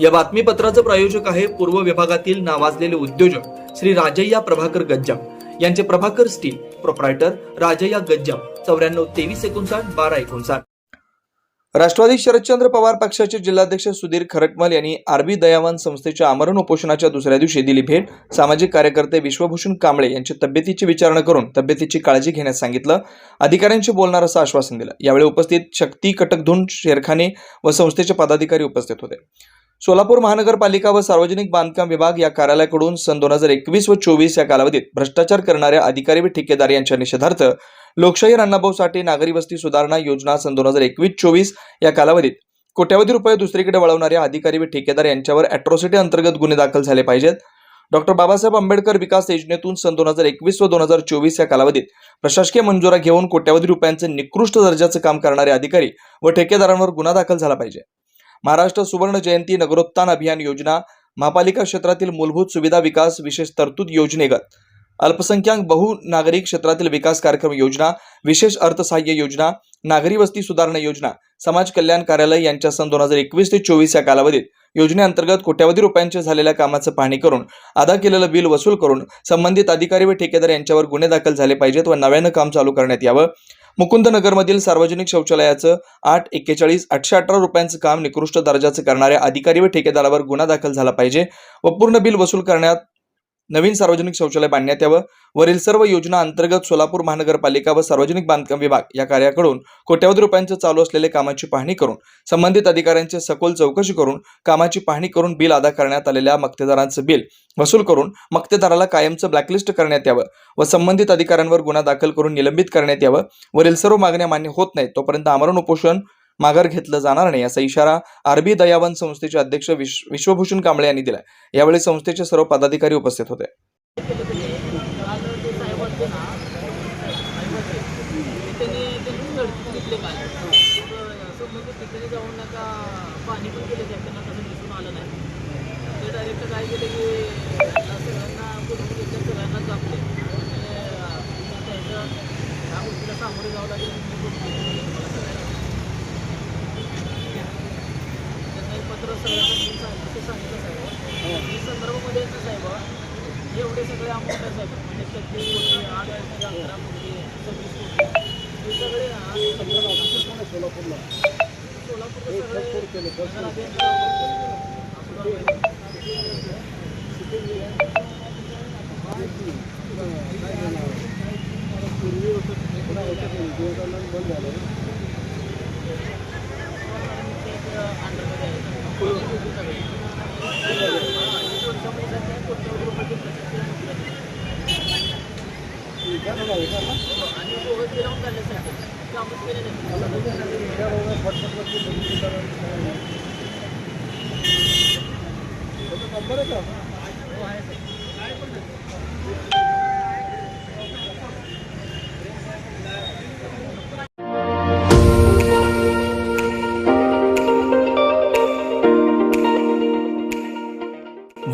या बातमीपत्राचं प्रायोजक आहे पूर्व विभागातील नावाजलेले उद्योजक श्री राजय्या प्रभाकर गज्जाम यांचे प्रभाकर स्टील, प्रोप्रायटर राजय्या गज्जाम, 94 2359 1259। राष्ट्रवादी शरदचंद्र पवार पक्षाचे जिल्हाध्यक्ष सुधीर खरटमल यांनी आरबी दयावान संस्थेच्या आमरण उपोषणाच्या दुसऱ्या दिवशी दिली भेट। सामाजिक कार्यकर्ते विश्वभूषण कांबळे यांची तब्येतीची विचारणा करून तब्येतीची काळजी घेण्यास सांगितलं। अधिकाऱ्यांशी बोलणार असं आश्वासन दिलं। यावेळी उपस्थित शक्ती कटकधुन शेरखाने व संस्थेचे पदाधिकारी उपस्थित होते। सोलापूर महानगरपालिका व सार्वजनिक बांधकाम विभाग या कार्यालयाकडून सन 2021 व 24 या कालावधीत भ्रष्टाचार करणाऱ्या अधिकारी व ठेकेदार यांच्या निषेधार्थ लोकशाही अण्णाभाऊ साठे नागरी वस्ती सुधारणा योजना सन 2021-24 या कालावधीत कोट्यावधी रुपये दुसरीकडे वळवणाऱ्या अधिकारी व ठेकेदार यांच्यावर अॅट्रॉसिटी अंतर्गत गुन्हे दाखल झाले पाहिजेत। डॉक्टर बाबासाहेब आंबेडकर विकास योजनेतून सन 2021 व 2024 या कालावधीत प्रशासकीय मंजुरा घेऊन कोट्यावधी रुपयांचे निकृष्ट दर्जाचे काम करणारे अधिकारी व ठेकेदारांवर गुन्हा दाखल झाला पाहिजे। महाराष्ट्र सुवर्ण जयंती नगरोत्थान अभियान योजना, महापालिका क्षेत्रातील मूलभूत सुविधा विकास विशेष तरतूद योजनेगत अल्पसंख्याक बहुनागरिक क्षेत्रातील विकास कार्यक्रम योजना, विशेष अर्थसहाय्य योजना, नागरी वस्ती सुधारणा योजना, समाज कल्याण कार्यालय यांच्या सन 2021 ते 24 या कालावधीत योजनेअंतर्गत कोट्यावधी रुपयांचे झालेल्या कामाचं पाहणी करून अदा केलेलं बिल वसूल करून संबंधित अधिकारी व ठेकेदार यांच्यावर गुन्हे दाखल झाले पाहिजेत व नव्यानं काम चालू करण्यात यावं। मुकुंदनगरमधील सार्वजनिक शौचालयाचं 841,818 रुपयांचं काम निकृष्ट दर्जाचं करणाऱ्या अधिकारी व ठेकेदारावर गुन्हा दाखल झाला पाहिजे व पूर्ण बिल वसूल करण्यात नवीन सार्वजनिक शौचालय बांधण्यात यावं। वरील सर्व योजना अंतर्गत सोलापूर महानगरपालिका व सार्वजनिक बांधकाम विभाग या कार्याकडून कोट्यावधी रुपयांचे चालू असलेले कामाची पाहणी करून संबंधित अधिकाऱ्यांचे सखोल चौकशी करून कामाची पाहणी करून बिल अदा करण्यात आलेल्या मक्तेदारांचं बिल वसूल करून मक्तेदाराला कायमचं ब्लॅकलिस्ट करण्यात यावं व संबंधित अधिकाऱ्यांवर गुन्हा दाखल करून निलंबित करण्यात यावं। वरील सर्व मागण्या मान्य होत नाहीत तोपर्यंत आमरण उपोषण माघार घेतलं जाणार नाही असा इशारा आरबी दयावान संस्थेचे अध्यक्ष विश्वभूषण कांबळे यांनी दिला। यावेळी संस्थेचे सर्व पदाधिकारी उपस्थित होते। संदर्भामध्ये साहेब एवढे सगळे अमाऊंट आहे साहेब, म्हणजे 36 कोटी 8 कोटी 11 कोटी 26 कोटी हे सगळे सोलापूरला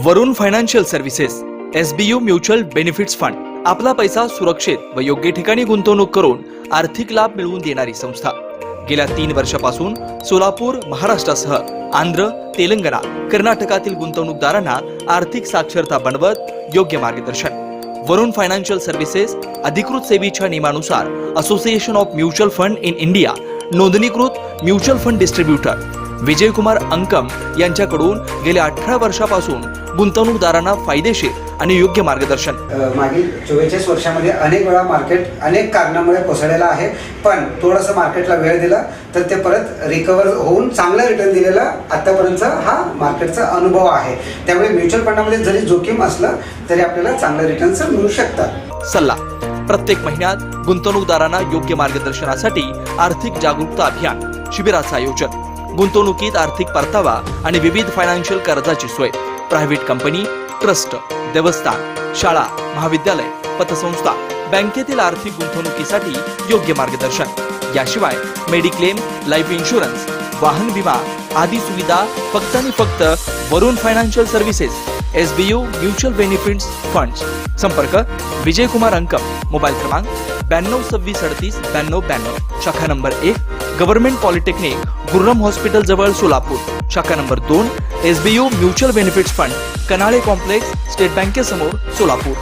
Varun financial services SBU mutual benefits fund आपला पैसा सुरक्षित व योग्य ठिकाणी गुंतवणूक करून आर्थिक लाभ मिळवून देणारी संस्था। गेल्या 3 वर्षापासून सोलापूर, महाराष्ट्रासह आंध्र, तेलंगणा, कर्नाटकातील गुंतवणूकदारांना आर्थिक साक्षरता बनवत योग्य मार्गदर्शन। वरुण फायनान्शियल सर्व्हिसेस अधिकृत सेवेच्या नियमानुसार association of mutual fund in India नोंदणीकृत mutual fund distributor Vijaykumar Ankam यांच्याकडून गेल्या 18 वर्षापासून गुंतवणूकदारांना फायदेशीर आणि योग्य मार्गदर्शन। मागील 44 वर्षामध्ये अनेक वेळा मार्केट अनेक कारणामुळे कोसळलेला आहे, पण थोडंसं मार्केटला वेळ दिला तर ते परत रिकवर होऊन चांगलं रिटर्न दिलेला आतापर्यंतचा हा मार्केटचा अनुभव आहे। त्यामुळे म्युच्युअल फंडामध्ये जरी जोखीम असलं तरी आपल्याला चांगलं रिटर्न्स मिळू शकतात। सल्ला प्रत्येक महिन्यात गुंतवणूकदारांना योग्य मार्गदर्शनासाठी आर्थिक जागरूकता अभियान शिबिराचं आयोजन, गुंतवणुकीत आर्थिक परतावा आणि विविध फायनान्शियल कर्जाची सोय, प्रायव्हेट कंपनी, ट्रस्ट, देवस्थान, शाळा, महाविद्यालय, पतसंस्था, बँकेतील आर्थिक गुंतवणुकीसाठी योग्य मार्गदर्शन। याशिवाय मेडिक्लेम, लाईफ इन्शुरन्स, वाहन विमा आदी सुविधा फक्त आणि फक्त Varun financial services SBU mutual benefits funds. संपर्क विजयकुमार अंकम, मोबाईल क्रमांक 92 26 38 92 92, शाखा number 1 government polytechnic Gurram hospital जवळ सोलापूर, शाखा number 2 SBU mutual benefits fund, Kanale complex, state बँकेसमोर, सोलापूर.